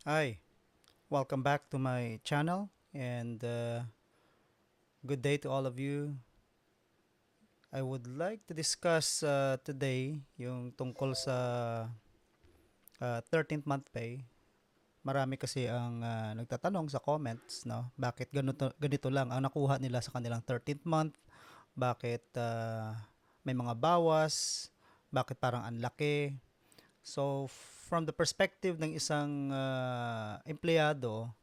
Hi, welcome back to my channel and good day to all of you. I would like to discuss today yung tungkol sa 13th month pay. Marami kasi ang nagtatanong sa comments, no? Bakit ganito lang ang nakuha nila sa kanilang 13th month? Bakit may mga bawas? Bakit parang ang laki? So, from the perspective ng isang empleyado,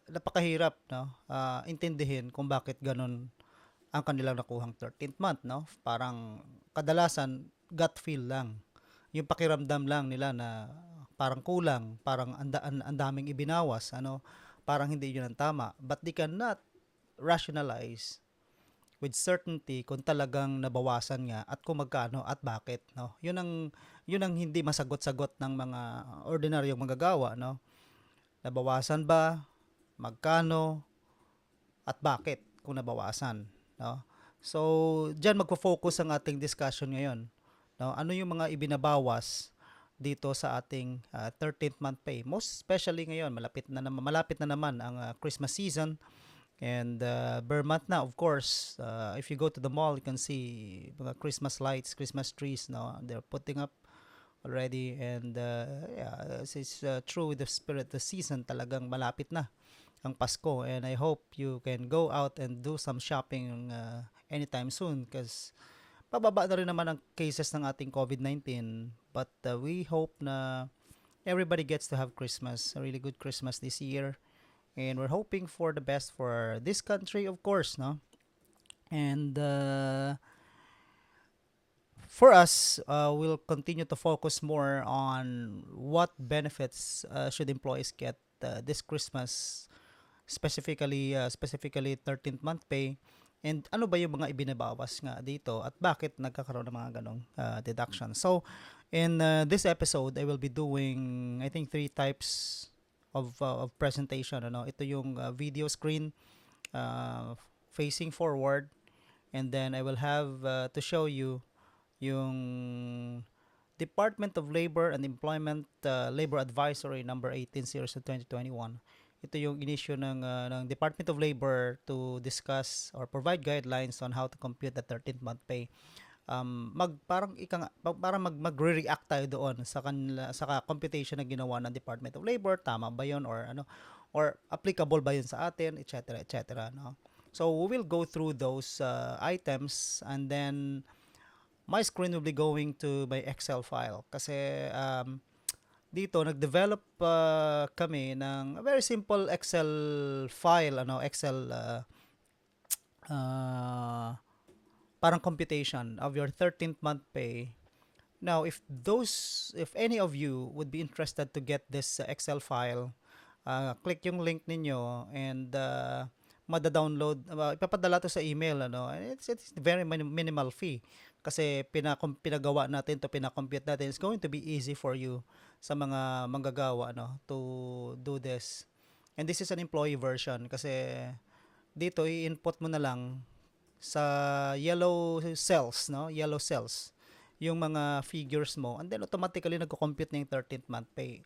napakahirap, no? Intindihin kung bakit ganun ang kanilang nakuhang 13th month, no? Parang kadalasan gut feel lang. Yung pakiramdam lang nila na parang kulang, parang ang daming ibinawas, ano? Parang hindi yun ang tama. But they cannot rationalize with certainty kung talagang nabawasan nga at kung magkano at bakit, no? Yun ang hindi masagot-sagot ng mga ordinaryong manggagawa, no? Nabawasan ba? Magkano? At bakit kung nabawasan, no? So, diyan magfo-focus ang ating discussion ngayon, no? Ano yung mga ibinabawas dito sa ating 13th month pay? Most especially ngayon, malapit na naman ang Christmas season and bare month na, of course. If you go to the mall, you can see mga Christmas lights, Christmas trees, no? They're putting up already and yeah, it's true with the spirit the season, talagang malapit na ang Pasko, and I hope you can go out and do some shopping anytime soon because pababa na rin naman ang cases ng ating COVID-19, but we hope na everybody gets to have Christmas, a really good Christmas this year, and we're hoping for the best for this country, of course, no? And for us, we'll continue to focus more on what benefits should employees get this Christmas, specifically 13th month pay, and ano ba yung mga ibinabawas nga dito at bakit nagkakaroon ng mga ganong deduction. So in this episode I will be doing, I think, three types of presentation, ano. Ito yung video screen uh, facing forward, and then I will have to show you yung Department of Labor and Employment Labor Advisory number 18 series of 2021. Ito yung inisyu ng Department of Labor to discuss or provide guidelines on how to compute the 13th month pay. Magre-react tayo doon sa kanila, sa computation na ginawa ng Department of Labor, tama ba 'yon or ano, or applicable ba 'yun sa atin, etc., etc., no? So we will go through those items, and then my screen will be going to my Excel file kasi dito nag-develop kami ng a very simple Excel file, ano, Excel uh, parang computation of your 13th month pay. Now, if any of you would be interested to get this Excel file, click yung link ninyo and mada-download, ipapadala to sa email, ano. It's very minimal fee kasi pinagawa natin to, pinakompute natin. It's going to be easy for you sa mga manggagawa, no, to do this. And this is an employee version kasi dito i-input mo na lang sa yellow cells, no, yellow cells yung mga figures mo, and then automatically nagko-compute na yung 13th month pay.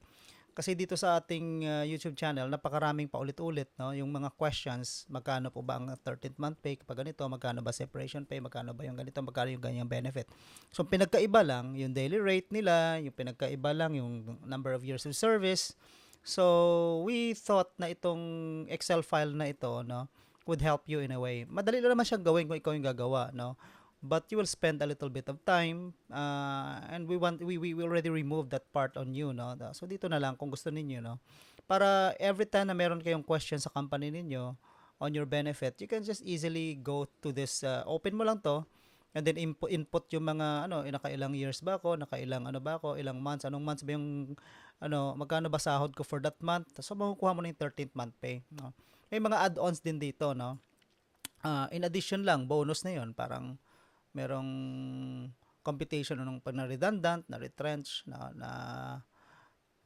Kasi dito sa ating YouTube channel, napakaraming paulit-ulit, no, yung mga questions, magkano po ba ang 13th month pay kapag ganito, magkano ba separation pay, magkano ba yung ganito, magkano yung ganyang benefit. So pinagkaiba lang yung daily rate nila, yung pinagkaiba lang yung number of years of service. So we thought na itong Excel file na ito, no, would help you in a way. Madali lang naman siyang gawin kung ikaw yung gagawa, no, but you will spend a little bit of time, and we already remove that part on you, no. So dito na lang kung gusto ninyo, no, para every time na meron kayong question sa company ninyo on your benefit, you can just easily go to this, open mo lang to, and then input yung mga ano, nakailang years ba ako, nakailang ano ba ako, ilang months, anong months ba yung ano, magkano ba sahod ko for that month. So makukuha mo na yung 13th month pay, no. May mga add-ons din dito, no. In addition lang, bonus na yon, parang merong computation nung pag na redundant, na retrench, na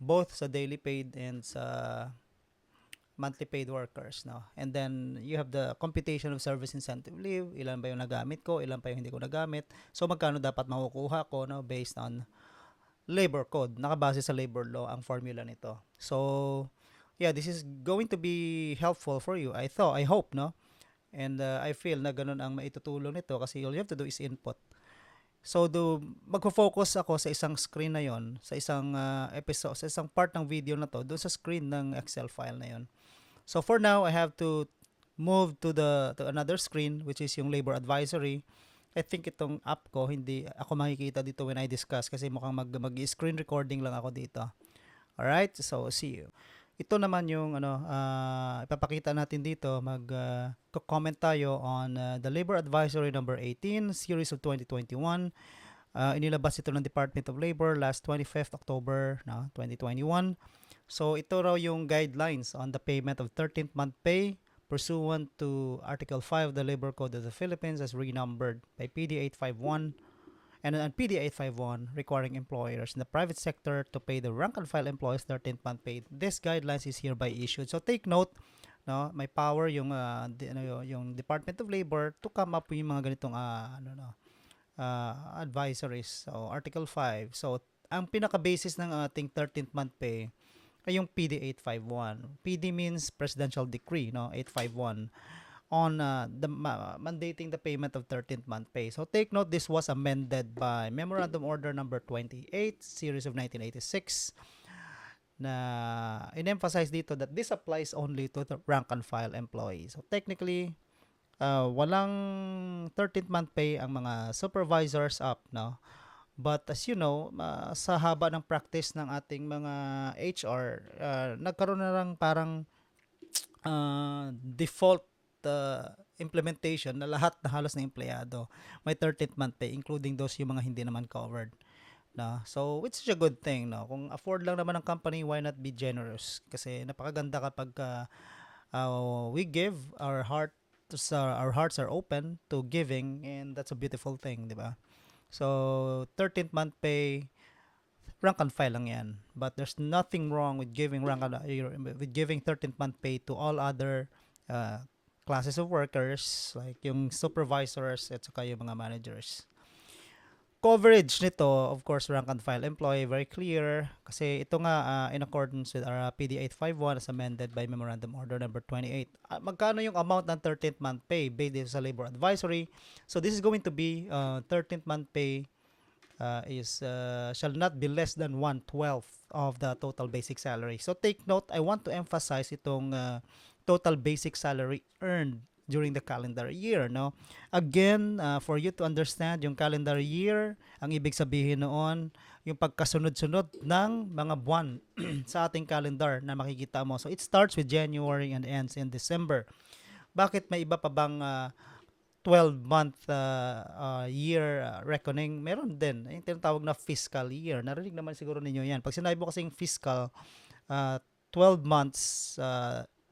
both sa daily paid and sa monthly paid workers, no. And then you have the computation of service incentive leave, ilan ba yung nagamit ko, ilan pa yung hindi ko nagamit. So magkano dapat makukuha ko, no, based on labor code. Nakabase sa labor law ang formula nito. So, yeah, this is going to be helpful for you. I hope, no? And I feel na ganun ang maitutulong nito kasi all you have to do is input. So, magfo-focus ako sa isang screen na yon, sa isang episode, sa isang part ng video na to, doon sa screen ng Excel file na yon. So, for now, I have to move to another screen, which is yung labor advisory. I think itong app ko, hindi ako makikita dito when I discuss kasi mukhang mag-screen recording lang ako dito. Alright, so see you. Ito naman yung ipapakita natin dito, comment tayo on the Labor Advisory number 18, series of 2021. Inilabas ito ng Department of Labor last 25th October 2021. So ito raw yung guidelines on the payment of 13th month pay pursuant to Article 5 of the Labor Code of the Philippines as renumbered by PD 851 and PD 851 requiring employers in the private sector to pay the rank and file employees 13th month pay. This guidelines is hereby issued. So take note, no, may power yung yung Department of Labor to come up with yung mga ganitong advisories. So Article 5. So ang pinaka-basis ng ating 13th month pay ay yung PD 851. PD means Presidential Decree, no, 851 on mandating the payment of 13th month pay. So take note, this was amended by Memorandum Order number 28, series of 1986, na in-emphasize dito that this applies only to the rank and file employees. So technically, walang 13th month pay ang mga supervisors up, no? But as you know, sa haba ng practice ng ating mga HR, nagkaroon na lang parang default implementation na lahat na halos na empleyado may 13th month pay, including those yung mga hindi naman covered. No? So, it's a good thing. No? Kung afford lang naman ng company, why not be generous? Kasi napakaganda kapag we give our hearts are open to giving, and that's a beautiful thing, di ba? So, 13th month pay, rank and file lang yan. But there's nothing wrong with giving 13th month pay to all other classes of workers, like yung supervisors at saka yung mga managers. Coverage nito, of course, rank and file employee, very clear. Kasi ito nga, in accordance with our PD 851 as amended by Memorandum Order number 28. Magkano yung amount ng 13th month pay based sa labor advisory? So this is going to be 13th month pay shall not be less than 1/12 of the total basic salary. So take note, I want to emphasize itong total basic salary earned during the calendar year, no? Again, for you to understand yung calendar year, ang ibig sabihin noon, yung pagkasunod-sunod ng mga buwan sa ating calendar na makikita mo. So it starts with January and ends in December. Bakit may iba pa bang 12-month year reckoning? Meron din. Yung tinatawag na fiscal year. Narinig naman siguro ninyo yan. Pag sinabi mo kasing fiscal, 12 months,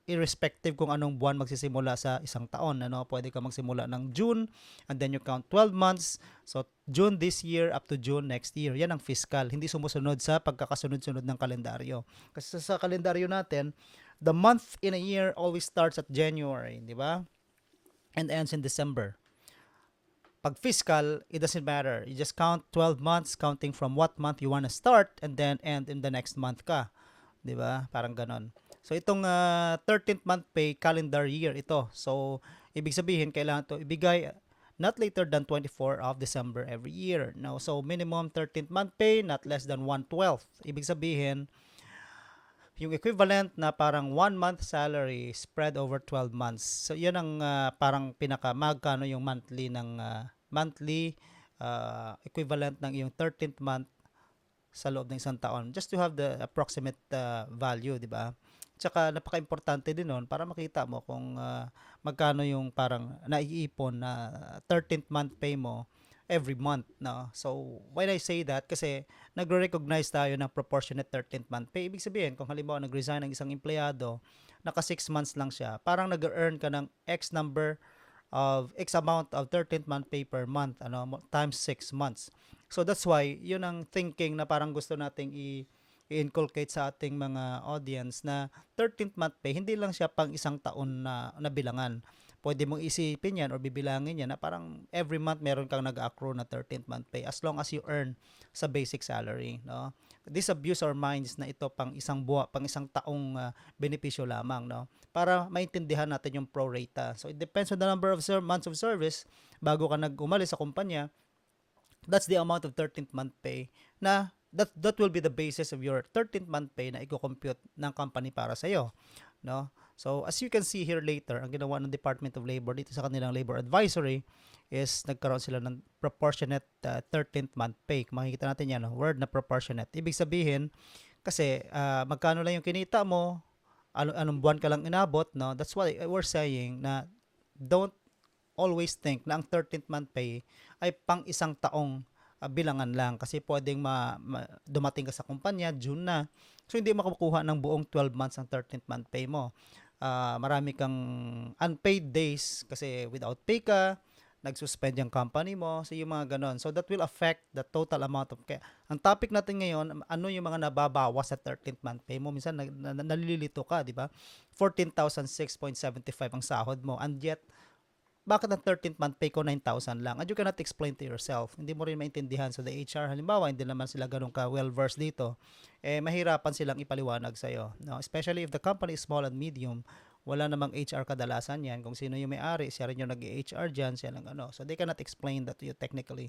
irrespective kung anong buwan magsisimula sa isang taon, ano, pwede ka magsimula ng June and then you count 12 months. So June this year up to June next year. Yan ang fiscal, hindi sumusunod sa pagkakasunod-sunod ng kalendaryo. Kasi sa kalendaryo natin, the month in a year always starts at January, di ba? And ends in December. Pag fiscal, it doesn't matter. You just count 12 months counting from what month you want to start and then end in the next month ka. Di ba? Parang ganon. So itong 13th month pay calendar year ito. So ibig sabihin kailangan to ibigay not later than 24 of December every year. Now, so minimum 13th month pay not less than 1/12. Ibig sabihin yung equivalent na parang 1 month salary spread over 12 months. So yun ang parang pinaka magkano yung monthly ng monthly equivalent ng yung 13th month sa loob ng isang taon, just to have the approximate value, di ba? Tsaka napaka-importante din nun para makita mo kung magkano yung parang naiipon na 13th month pay mo every month, no? So, when I say that, kasi nagre-recognize tayo ng proportionate 13th month pay. Ibig sabihin, kung halimbawa nag-resign ng isang empleyado, naka 6 months lang siya, parang nag-earn ka ng X number of X amount of 13th month pay per month, ano, times 6 months. So, that's why, yun ang thinking na parang gusto nating i-inculcate sa ating mga audience na 13th month pay, hindi lang siya pang isang taon na bilangan. pwede mong isipin yan or bibilangin yan na parang every month meron kang nag-accrue na 13th month pay as long as you earn sa basic salary, no? Disabuse our minds na ito pang isang pang isang taong benepisyo lamang, no? Para maintindihan natin yung pro rata. So it depends on the number of months of service bago ka nag-umalis sa kumpanya. That's the amount of 13th month pay na that will be the basis of your 13th month pay na i-compute ng company para sa iyo, no? So as you can see here later, ang ginawa ng Department of Labor dito sa kanilang labor advisory is nagkaroon sila ng proportionate 13th month pay. Makikita natin yan, no? Word na proportionate. Ibig sabihin, kasi magkano lang yung kinita mo, anong buwan ka lang inabot, no? That's why we're saying na don't always think na ang 13th month pay ay pang isang taong bilangan lang kasi pwedeng dumating ka sa kumpanya, June na. So hindi makukuha ng buong 12 months ang 13th month pay mo. Marami kang unpaid days kasi without pay ka, nag-suspend yung company mo, so yung mga ganon. So that will affect the total amount of kaya. Ang topic natin ngayon, ano yung mga nababawas sa 13th month pay mo? Minsan nalilito ka, di ba? 14,006.75 ang sahod mo and yet bakit ang 13th month pay ko 9,000 lang? And you cannot explain to yourself. Hindi mo rin maintindihan. So the HR, halimbawa, hindi naman sila ganun ka well-versed dito, mahirapan silang ipaliwanag sa'yo. No? Especially if the company is small and medium, wala namang HR kadalasan yan. Kung sino yung may-ari, siya rin yung nag-HR dyan, siya lang ano. So they cannot explain that to you technically.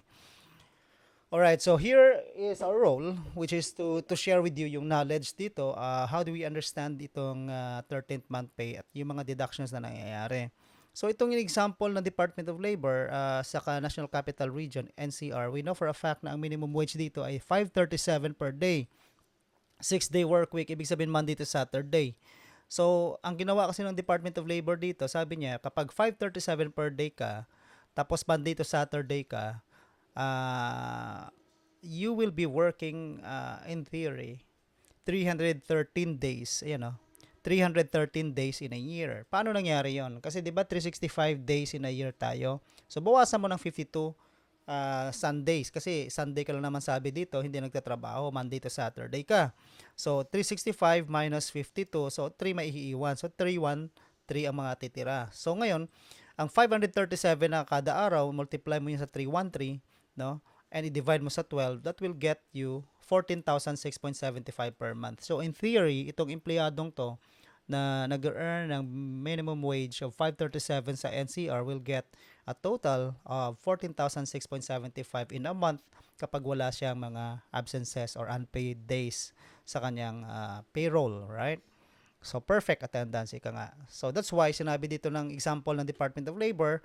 Alright, so here is our role, which is to share with you yung knowledge dito. How do we understand itong 13th month pay at yung mga deductions na nangyayari. So itong yung example ng Department of Labor sa National Capital Region, NCR, we know for a fact na ang minimum wage dito ay 537 per day. 6-day work week, ibig sabihin Monday to Saturday. So, ang ginawa kasi ng Department of Labor dito, sabi niya, kapag 537 per day ka, tapos Monday to Saturday ka, you will be working, in theory, 313 days, 313 days in a year. Paano nangyari yon? Kasi 'di ba 365 days in a year tayo. So bawasan mo ng 52 Sundays kasi Sunday ka lang naman sabi dito, hindi nagtatrabaho, Monday to Saturday ka. So 365 minus 52, so 3 maiiwan. So 313 ang mga titira. So ngayon, ang 537 na kada araw, multiply mo yun sa 313, no? And i-divide mo sa 12, that will get you 14,006.75 per month. So in theory, itong empleyadong to na nag-earn ng minimum wage of 537 sa NCR will get a total of 14,006.75 in a month kapag wala siyang mga absences or unpaid days sa kanyang payroll, right? So perfect attendance, ika nga. So that's why sinabi dito ng example ng Department of Labor,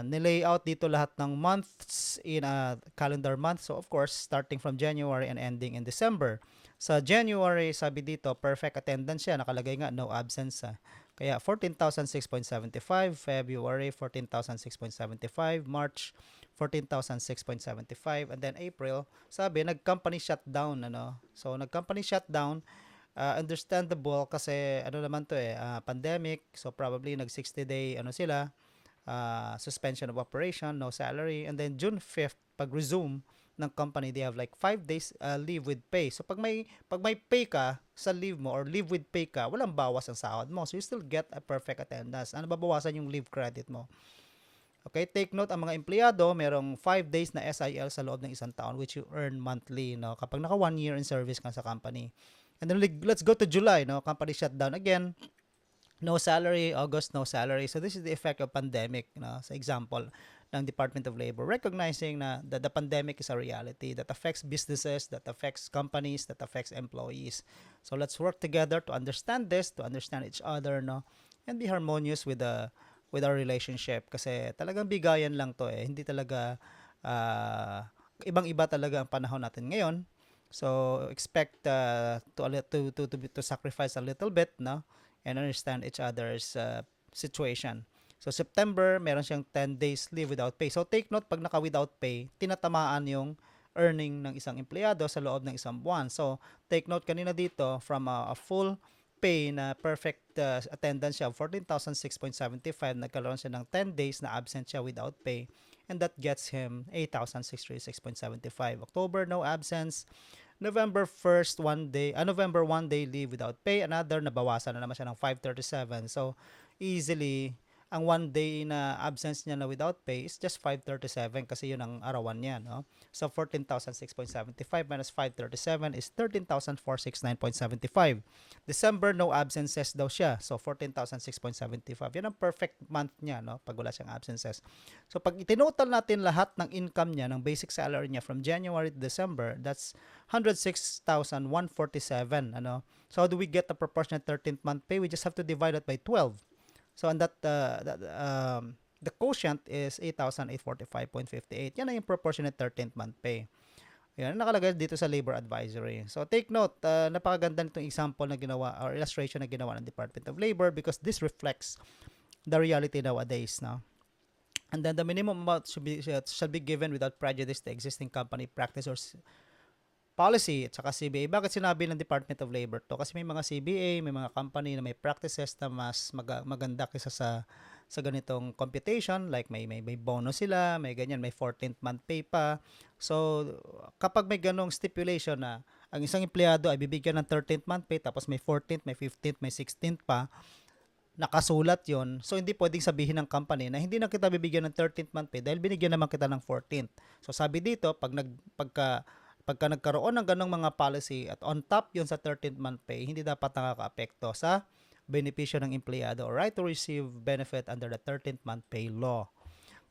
nilayout dito lahat ng months in a calendar month. So of course, starting from January and ending in December. Sa January, sabi dito, perfect attendance siya. Nakalagay nga, no absence. Kaya 14,006.75, February 14,006.75, March 14,006.75, and then April, sabi, nag-company shutdown. So nag-company shutdown, understandable kasi ano naman to pandemic. So probably nag 60-day sila, suspension of operation, no salary, and then June 5th pag resume ng company, they have like 5 days leave with pay. So pag may pay ka sa leave mo or leave with pay ka, walang bawas ang sahod mo. So you still get a perfect attendance. Ano babawasan yung leave credit mo? Okay, take note, ang mga empleyado, merong 5 days na SIL sa loob ng isang taon which you earn monthly, no? Kapag naka 1 year in service ka sa company. And then let's go to July, no? Company shutdown again. No salary, August, no salary. So this is the effect of pandemic, sa example ng Department of Labor, recognizing na the pandemic is a reality that affects businesses, that affects companies, that affects employees. So let's work together to understand this, to understand each other, no, and be harmonious with our relationship kasi talagang bigayan lang to hindi talaga ibang-iba talaga ang panahon natin ngayon. So expect to sacrifice a little bit, no, and understand each other's situation. So September, meron siyang 10 days leave without pay. So take note, pag naka without pay, tinatamaan yung earning ng isang empleyado sa loob ng isang buwan. So take note kanina dito, from a full pay na perfect attendance siya, 14,006.75, nagkaroon siya ng 10 days na absent siya without pay. And that gets him 8,636.75. October, no absence. November 1st, November 1 day leave without pay. Another, nabawasan na naman siya ng 537. So easily ang 1 day na absence niya na without pay is just 537 kasi yun ang arawan niya, no? So 14,006.75 minus 537 is 13,469.75. December, no absences daw siya. So 14,006.75. Yan ang perfect month niya, no? Pag wala siyang absences. So pag itinotal natin lahat ng income niya, ng basic salary niya from January to December, that's 106,147, ano? So how do we get the proportionate 13th month pay? We just have to divide it by 12. So and the quotient is 8,845.58. Yan na yung proportionate 13th month pay. Yan, nakalagay dito sa labor advisory. So take note, napakaganda nitong example na ginawa or illustration na ginawa ng Department of Labor because this reflects the reality nowadays, no? And then the minimum amount shall be given without prejudice to existing company practice or policy at saka CBA. Bakit sinabi ng Department of Labor to? Kasi may mga CBA, may mga company na may practices na mas maganda kaysa sa ganitong computation, like may bonus sila, may ganyan, may 14th month pay pa. So kapag may ganong stipulation na ang isang empleyado ay bibigyan ng 13th month pay tapos may 14th, may 15th, may 16th pa, nakasulat yon. So hindi pwedeng sabihin ng company na hindi na kita bibigyan ng 13th month pay dahil binigyan naman kita ng 14th. So sabi dito, pagka nagkaroon ng ganong mga policy at on top yon sa 13th month pay, hindi dapat nakaka-apekto sa benepisyo ng empleyado or right to receive benefit under the 13th month pay law.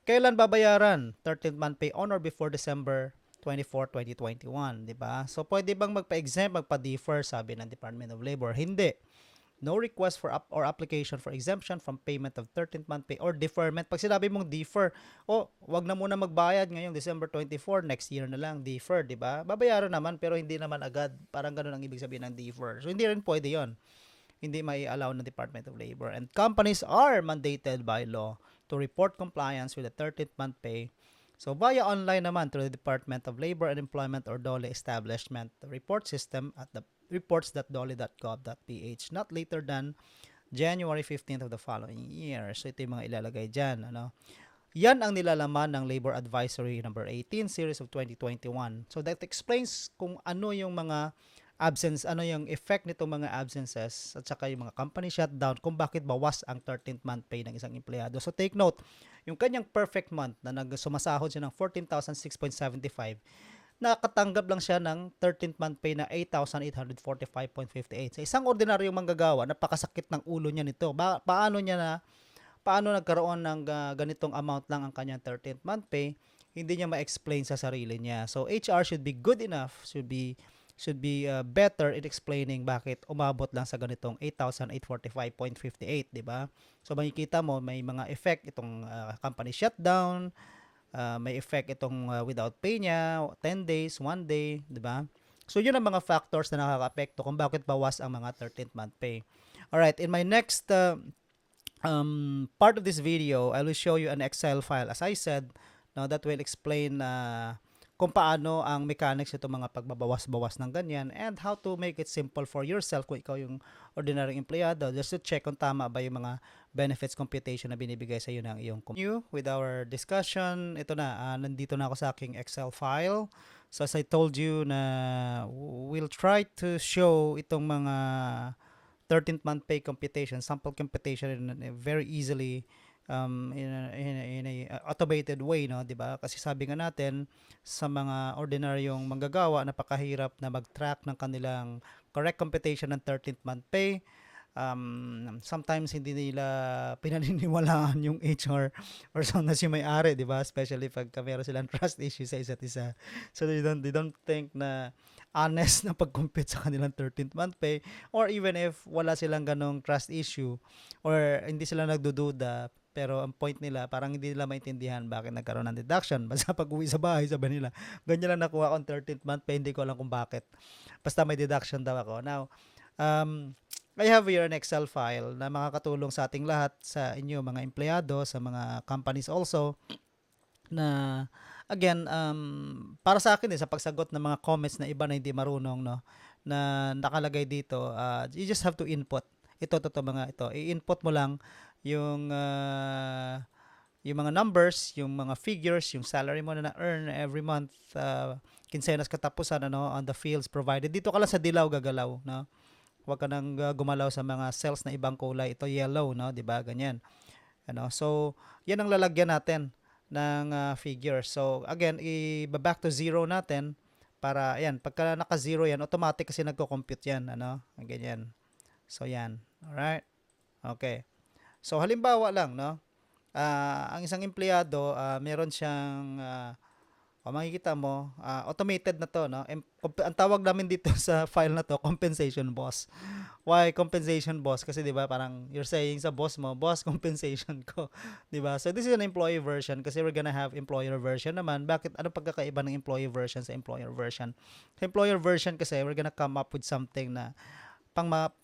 Kailan babayaran? 13th month pay on or before December 24, 2021, di ba? So pwede bang magpa-exempt, magpa-defer, sabi ng Department of Labor? Hindi. No request for or application for exemption from payment of 13th month pay or deferment. Pag sinabi mong defer, wag na muna magbayad ngayong December 24, next year na lang, defer, di ba? Babayaran naman pero hindi naman agad. Parang ganun ang ibig sabihin ng defer. So hindi rin pwede 'yon. Hindi mai-allow ng Department of Labor. And companies are mandated by law to report compliance with the 13th month pay. So via online naman through the Department of Labor and Employment or DOLE establishment, the report system at the reports.dole.gov.ph not later than January 15th of the following year. So ito yung mga ilalagay dyan. Ano? Yan ang nilalaman ng Labor Advisory number 18 series of 2021. So that explains kung ano yung mga absence, ano yung effect nitong mga absences at saka yung mga company shutdown, kung bakit bawas ang 13th month pay ng isang empleyado. So take note, yung kanyang perfect month na sumasahod siya ng 14,006.75, nakatanggap lang siya ng 13th month pay na 8,845.58. Sa isang ordinaryong manggagawa, napakasakit ng ulo niya nito. Paano nagkaroon ng ganitong amount lang ang kanyang 13th month pay? Hindi niya ma-explain sa sarili niya. So HR should be good enough, should be better in explaining bakit umabot lang sa ganitong 8,845.58, di ba? So makikita mo may mga effect itong company shutdown, may effect itong without pay niya, 10 days, 1 day, di ba? So yun ang mga factors na nakaka-apekto kung bakit bawas ang mga 13th month pay. Alright, in my next part of this video, I will show you an Excel file. As I said, now that will explain kung paano ang mechanics itong mga pagbabawas-bawas ng ganyan and how to make it simple for yourself kung ikaw yung ordinary empleyado, just to check kung tama ba yung mga benefits computation na binibigay sa iyo ng iyong company. With our discussion, ito na, nandito na ako sa aking Excel file. So as I told you na we'll try to show itong mga 13th month pay computation, sample computation in very easily in a automated way, no, 'di ba? Kasi sabi nga natin sa mga ordinaryong manggagawa, napakahirap na mag-track ng kanilang correct computation ng 13th month pay. Sometimes hindi nila pinaniniwalaan yung HR or sometimes yung may-ari, 'di ba? Especially pag meron silang trust issues sa isa't isa. So they don't think na honest na pag-compute sa kanilang 13th month pay, or even if wala silang ganong trust issue or hindi sila nagdududa, pero ang point nila, parang hindi nila maintindihan bakit nagkaroon ng deduction. Basta pag uwi sa bahay, sabi nila, ganyan lang nakuha akong 13th month pay, hindi ko alam kung bakit. Basta may deduction daw ako. Now, I have here an Excel file na makakatulong sa ating lahat, sa inyo mga empleyado, sa mga companies also, na again, para sa akin sa pagsagot ng mga comments na iba na hindi marunong, no, na nakalagay dito, you just have to input. Ito mga ito. I-input mo lang yung mga numbers, yung mga figures, yung salary mo na earn every month, kinsenas katapusan, ano, on the fields provided. Dito ka lang sa dilaw gagalaw, no? Huwag ka nang gumalaw sa mga cells na ibang kulay. Ito yellow, no, 'di ba? Ganyan. Ano? So, yan ang lalagyan natin ng figure. So, again, i-back to zero natin para, ayan, pagka naka-zero yan, automatic kasi nagko-compute yan. Ano? Ganyan. So, yan. Alright? Okay. So, halimbawa lang, no? Ang isang empleyado, meron siyang makikita mo, automated na to, no? Ang tawag namin dito sa file na to, compensation boss. Why compensation boss? Kasi 'di ba, parang you're saying sa boss mo, boss, compensation ko, 'di ba? So this is an employee version kasi we're gonna have employer version naman. Bakit ano pagkakaiba ng employee version sa employer version? Sa employer version kasi we're gonna come up with something na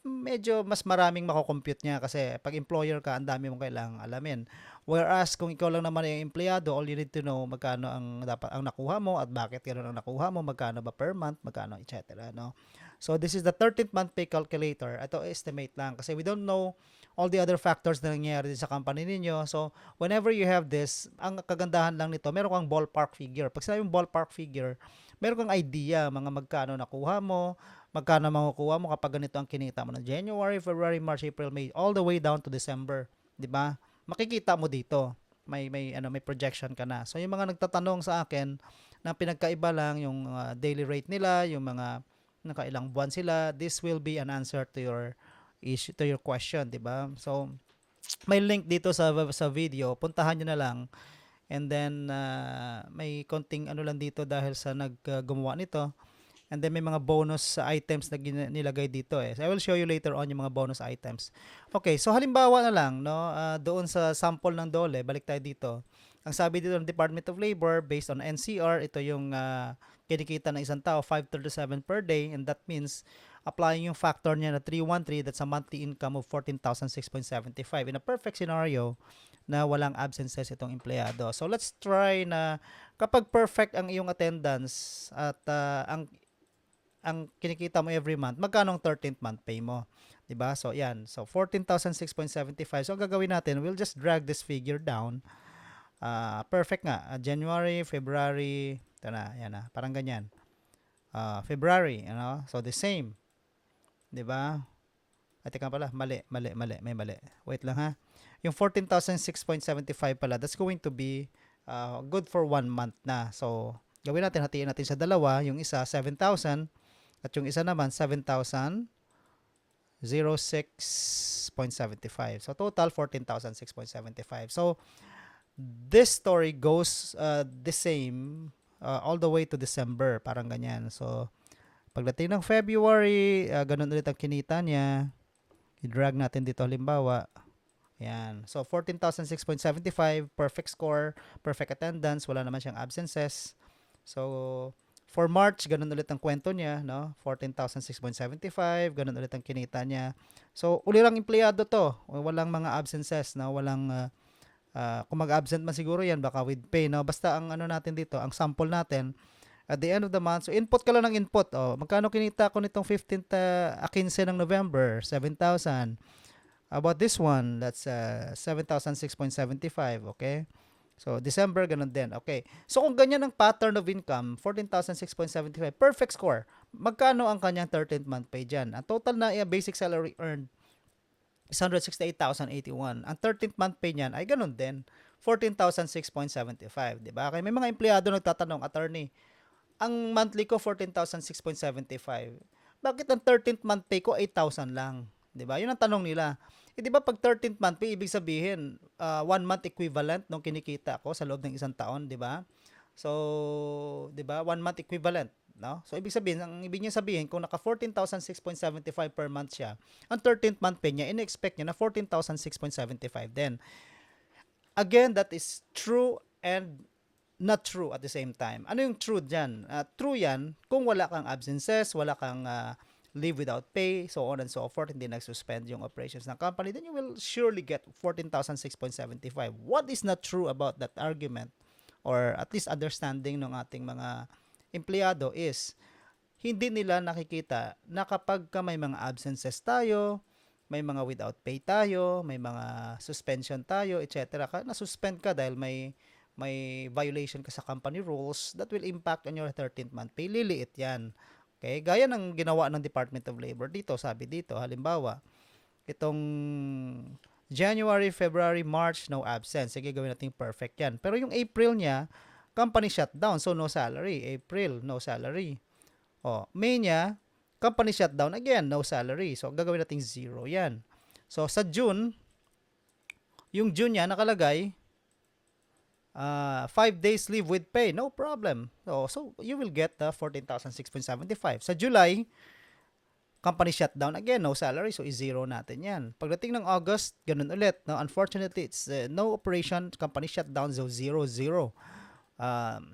medyo mas maraming mako-compute niya kasi pag employer ka, ang dami mong kailangang alamin. Whereas kung ikaw lang naman ay empleyado, all you need to know magkano ang dapat ang nakuha mo at bakit ganoon ang nakuha mo, magkano ba per month, magkano, etc. No? So this is the 13th month pay calculator. Ito estimate lang kasi we don't know all the other factors na nangyayari sa company ninyo. So whenever you have this, ang kagandahan lang nito, meron kang ballpark figure. Pag sinabing ballpark figure, meron kang idea mga magkano nakuha mo, magkano makukuha mo kapag ganito ang kinita mo ng January, February, March, April, May, all the way down to December, 'di ba? Makikita mo dito. May projection ka na. So yung mga nagtatanong sa akin na pinagkaiba lang yung daily rate nila, yung mga nakailang buwan sila, this will be an answer to your issue, to your question, 'di ba? So may link dito sa video, puntahan niyo na lang. And then may konting ano lang dito dahil sa gumawa nito. And then may mga bonus items na nilagay dito eh. So I will show you later on yung mga bonus items. Okay, so halimbawa na lang, no, doon sa sample ng DOLE, balik tayo dito. Ang sabi dito ng Department of Labor, based on NCR, ito yung kinikita ng isang tao, 537 per day, and that means applying yung factor niya na 313, that's a monthly income of 14,675. In a perfect scenario, na walang absences itong empleyado. So let's try na kapag perfect ang iyong attendance at ang kinikita mo every month, magkano ang 13th month pay mo? 'Di ba? So, yan. So, 14,675. So, ang gagawin natin, we'll just drag this figure down. Perfect nga. January, February, ito na, yan na. Parang ganyan. February, you know? So, the same. 'Di ba? At teka pala, mali. May mali. Wait lang ha. Yung 14,675 pala, that's going to be good for 1 month na. So, gawin natin, hatiin natin sa dalawa. Yung isa, 7,000. At yung isa naman, 7,006.75. So, total, 14,006.75. So, this story goes the same all the way to December. Parang ganyan. So, pagdating ng February, ganun ulit ang kinita niya. I-drag natin dito halimbawa. Yan. So, 14,006.75, perfect score, perfect attendance, wala naman siyang absences. So, for March, ganun ulit ang kwento niya, no? 14,006.75, ganun ulit ang kinita niya. So, uli lang empleyado to. Walang mga absences, no? Walang, kung mag-absent man siguro yan, baka with pay, no? Basta ang ano natin dito, ang sample natin, at the end of the month, so input ka lang ng input. Oh, magkano kinita ko nitong 15th, 15 ng November? 7,000. About this one, that's 7,006.75, okay? So, December, ganun din. Okay. So, kung ganyan ang pattern of income, 14,006.75, perfect score. Magkano ang kanyang 13th month pay dyan? Ang total na basic salary earned is 168,081. Ang 13th month pay niyan ay ganun din, 14,006.75. Diba? Kaya may mga empleyado nagtatanong, attorney, ang monthly ko 14,006.75. Bakit ang 13th month pay ko 8,000 lang? 'Di ba? 'Yun ang tanong nila. Di ba pag 13th month pay, ibig sabihin 1 month equivalent nung kinikita ko sa loob ng isang taon, 'di ba? So, 'di ba? 1 month equivalent, no? So ibig sabihin, ang ibig niya sabihin kung naka 14,006.75 per month siya, ang 13th month pay niya, in-expect niya na 14,006.75 din. Again, that is true and not true at the same time. Ano yung true dyan? True yan kung wala kang absences, wala kang leave without pay, so on and so forth, hindi nag-suspend yung operations ng company, then you will surely get 14,006.75. What is not true about that argument, or at least understanding ng ating mga empleyado, is hindi nila nakikita na kapag may mga absences tayo, may mga without pay tayo, may mga suspension tayo, etc. Na-suspend ka dahil may violation ka sa company rules, that will impact on your 13th month pay. Liliit yan. Okay? Gaya ng ginawa ng Department of Labor dito, sabi dito, halimbawa, itong January, February, March, no absence. Sige, gawin natin perfect yan. Pero yung April niya, company shutdown, so no salary. April, no salary. May niya, company shutdown, again, no salary. So, gagawin natin 0 yan. So, sa June, yung June niya nakalagay, 5 days leave with pay, no problem. So you will get the 14,675. Sa July, company shutdown, again, no salary, so i-zero natin yan. Pagdating ng August, ganun ulit. No? Unfortunately, it's no operation, company shutdown, so 0, 0.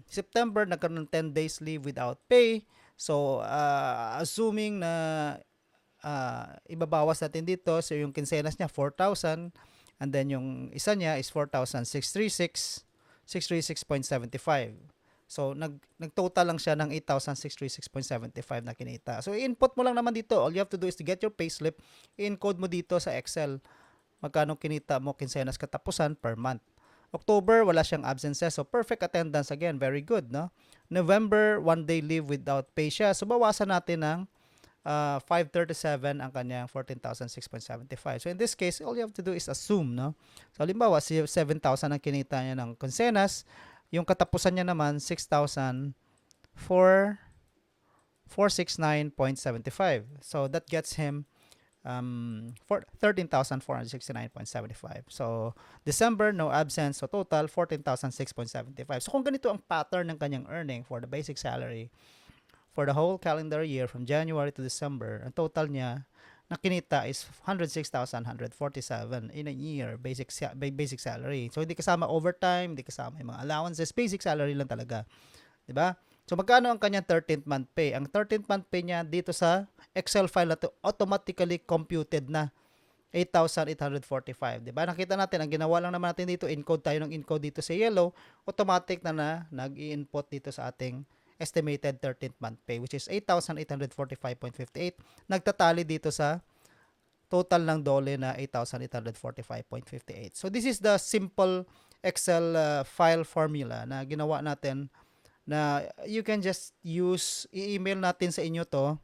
September, nagkaroon ng 10 days leave without pay. So, assuming na ibabawas natin dito, so yung kinsenas niya, 4,000, and then yung isa niya is 4,636.75. So, nag-total lang siya ng 8,636.75 na kinita. So, i-input mo lang naman dito. All you have to do is to get your payslip, i-encode mo dito sa Excel magkano kinita mo, kinsenas katapusan per month. October, wala siyang absences. So, perfect attendance again. Very good, no? November, 1 day leave without pay siya. So, bawasan natin ng 537 ang kanyang 14,675. So, in this case, all you have to do is assume, no? So, halimbawa, 7,000 ang kinita niya ng kinsenas. Yung katapusan niya naman, 6,469.75. So, that gets him 13,469.75. So, December, no absence. So, total, 14,006.75. So, kung ganito ang pattern ng kanyang earning for the basic salary for the whole calendar year from January to December, ang total niya na kinita is 106,147 in a year basic salary. So hindi kasama overtime, hindi kasama yung mga allowances, basic salary lang talaga. 'Di ba? So magkano ang kanyang 13th month pay? Ang 13th month pay niya dito sa Excel file na to automatically computed na 8,845, 'di ba? Nakita natin ang ginawa lang naman natin dito, encode tayo ng encode dito sa yellow, automatic na nag-i-input dito sa ating estimated 13th month pay, which is 8,845.58. Nagtatali dito sa total ng DOLE na 8,845.58. So this is the simple Excel file formula na ginawa natin na you can just use, i-email natin sa inyo to,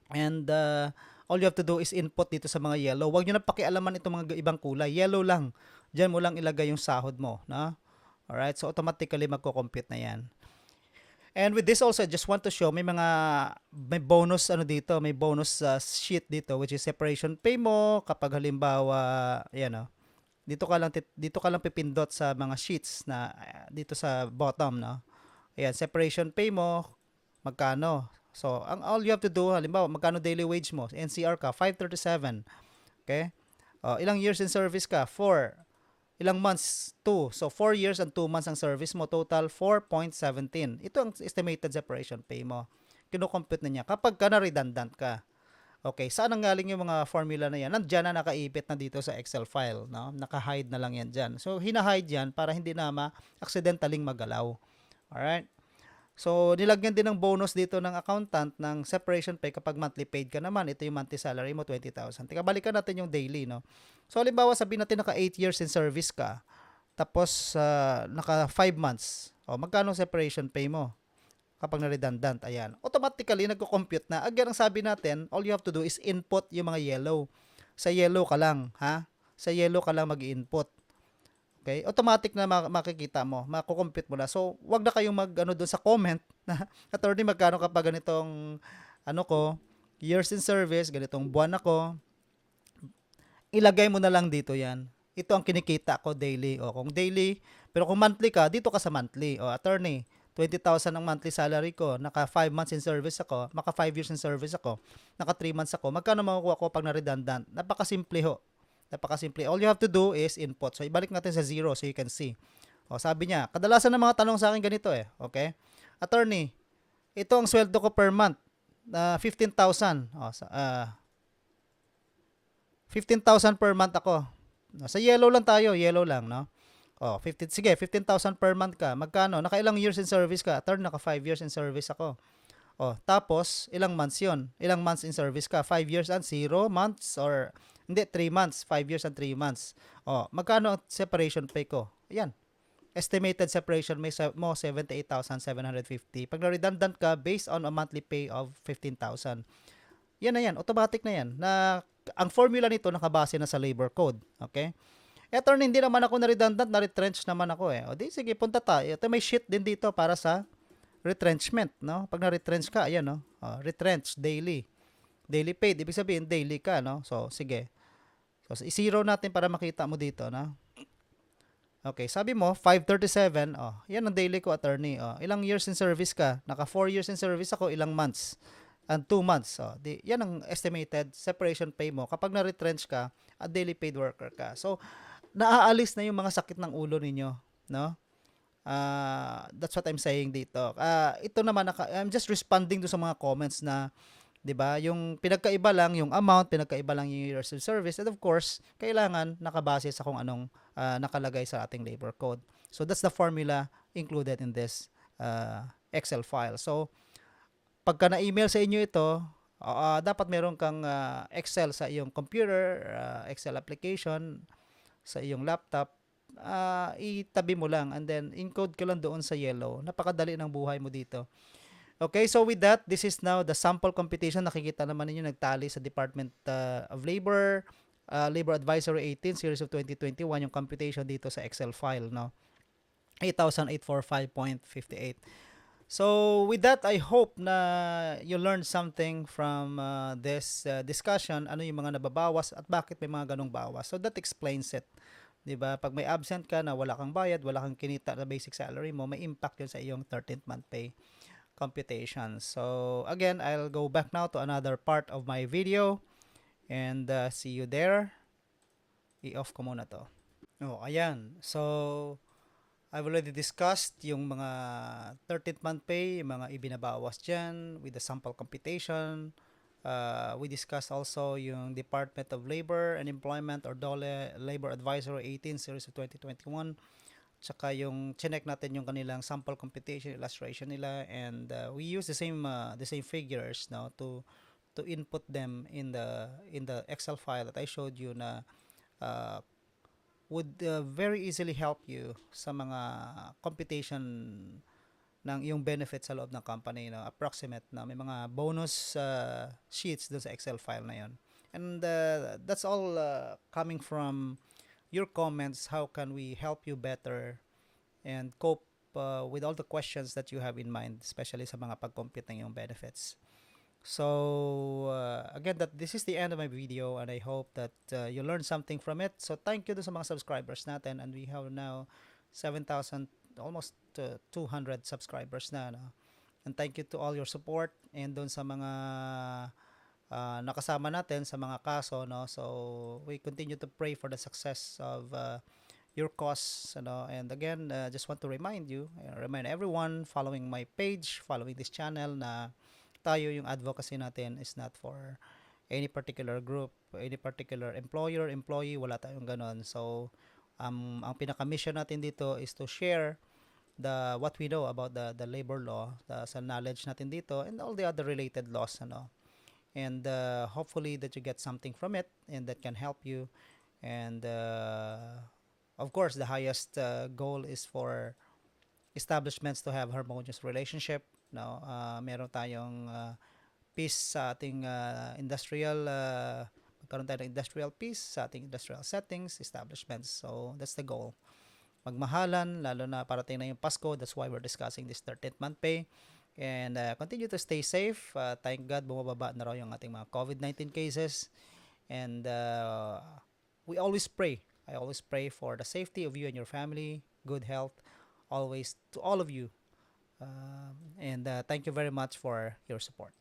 and all you have to do is input dito sa mga yellow. Huwag nyo na pakialaman itong mga ibang kulay. Yellow lang. Diyan mo lang ilagay yung sahod mo. No? Alright, so automatically magko-compute na yan. And with this also, I just want to show may bonus dito, may bonus sheet dito, which is separation pay mo kapag halimbawa, dito ka lang pipindot sa mga sheets na dito sa bottom, no. Ayan, separation pay mo magkano. So, all you have to do, halimbawa, magkano daily wage mo? NCR ka 537. Okay? Ilang years in service ka? 4. Ilang months? 2. So, 4 years and 2 months ang service mo. Total, 4.17. Ito ang estimated separation pay mo. Kino-compute na niya kapag ka na-redundant ka. Okay, saan ang galing yung mga formula na yan? Nandiyan na nakaipit na dito sa Excel file. No? Naka-hide na lang yan dyan. So, hina-hide yan para hindi na ma-accidentaling magalaw. Alright? So, nilagyan din ng bonus dito ng accountant ng separation pay kapag monthly paid ka naman. Ito yung monthly salary mo, 20,000. Tika, balikan natin yung daily, no? So, halimbawa, sabihin natin naka 8 years in service ka, tapos naka 5 months. Magkano separation pay mo kapag na-redundant? Ayan. Automatically, nagko-compute na. Again, ang sabi natin, all you have to do is input yung mga yellow. Sa yellow ka lang, ha? Sa yellow ka lang mag-i-input. Okay? Automatic na makikita mo, mako-compute mo na. So, wag na kayong doon sa comment na, attorney, magkano kapag ganitong years in service, ganitong buwan ako. Ilagay mo na lang dito yan. Ito ang kinikita ko daily. Kung daily, pero kung monthly ka, dito ka sa monthly. Attorney, 20,000 ang monthly salary ko, naka 5 months in service ako, naka 5 years in service ako, naka 3 months ako, magkano makukuha ko pag na-redundant? Napakasimple ho. Napakasimple. All you have to do is input. So, ibalik natin sa 0 so you can see. Sabi niya, kadalasan ng mga tanong sa akin ganito Okay? Attorney, ito ang sweldo ko per month. 15,000. 15,000 per month ako. Sa yellow lang tayo. Yellow lang, no? 15,000 per month ka. Magkano? Naka ilang years in service ka? Attorney, naka 5 years in service ako. Tapos, ilang months yun? Ilang months in service ka? 5 years and 0 months or hindi, 3 months. 5 years and 3 months. Magkano ang separation pay ko? Ayan. Estimated separation mo, 78,750. Pag na-redundant ka, based on a monthly pay of 15,000. Yan na yan, automatic na yan. Na ang formula nito nakabase na sa labor code. Okay? Attorney, hindi naman ako na-redundant, na-retrench naman ako eh. O di, sige, punta tayo. Ito may sheet din dito para sa retrenchment, no? Pag na-retrench ka, ayan, no? Retrench, daily. Daily paid, ibig sabihin, daily ka, no? So, sige. So, i-zero natin para makita mo dito, no? Okay, sabi mo, 537, yan ang daily ko, attorney. Ilang years in service ka? Naka 4 years in service ako, ilang months? And 2 months. Yan ang estimated separation pay mo kapag na-retrench ka at daily paid worker ka. So, naaalis na yung mga sakit ng ulo ninyo, no? That's what I'm saying dito. Ito naman, I'm just responding to sa mga comments na, 'di ba? Yung pinagkaiba lang yung amount, pinagkaiba lang yung years of service, and of course, kailangan nakabase sa kung anong nakalagay sa ating labor code. So that's the formula included in this Excel file. So pagka na-email sa inyo ito, dapat meron kang Excel sa iyong computer, Excel application sa iyong laptop, itabi mo lang and then encode ko lang doon sa yellow. Napakadali ng buhay mo dito. Okay, so with that, this is now the sample computation. Nakikita naman ninyo nagtali sa Department of Labor, Labor Advisory 18, Series of 2021, yung computation dito sa Excel file, no? 8,845.58. So with that, I hope na you learned something from this discussion. Ano yung mga nababawas at bakit may mga ganong bawas. So that explains it. 'Di ba? Pag may absent ka na wala kang bayad, wala kang kinita na basic salary mo, may impact 'yun sa iyong 13th month pay computation. So again, I'll go back now to another part of my video and see you there. I-off ko muna to. Ayan. So I've already discussed yung mga 13th month pay, yung mga ibinabawas dyan with the sample computation. We discussed also yung Department of Labor and Employment or DOLE Labor Advisory 18 Series of 2021. Tsaka yung chinek natin yung kanilang sample computation illustration nila, and we use the same figures now to input them in the Excel file that I showed you na would very easily help you sa mga computation ng iyong benefits sa loob ng company, no? Approximate na may mga bonus sheets doon sa Excel file na yon. And that's all coming from your comments. How can we help you better and cope with all the questions that you have in mind, especially sa mga pag-compute ng iyong benefits. So again, this is the end of my video, and I hope that you learned something from it. So thank you to sa mga subscribers natin, and we have now 7,000, almost 200 subscribers na, no? And thank you to all your support, and doon sa mga nakasama natin sa mga kaso, no? So we continue to pray for the success of your cause, ano? And again, just want to remind everyone following my page, following this channel, na tayo, yung advocacy natin is not for any particular group, any particular employer, employee, wala tayong ganon. So ang pinaka-mission natin dito is to share what we know about the labor law, sa knowledge natin dito, and all the other related laws, ano. And hopefully that you get something from it and that can help you. And of course, the highest goal is for establishments to have harmonious relationship, no? Meron tayong peace sa ating industrial magkaroon tayo ng industrial peace sa ating industrial settings, establishments. So that's the goal. Magmahalan, lalo na parating na yung Pasko. That's why we're discussing this 13th month pay. And continue to stay safe. Thank God, bumababa na raw yung ating mga COVID-19 cases. And we always pray. I always pray for the safety of you and your family, good health, always to all of you. And thank you very much for your support.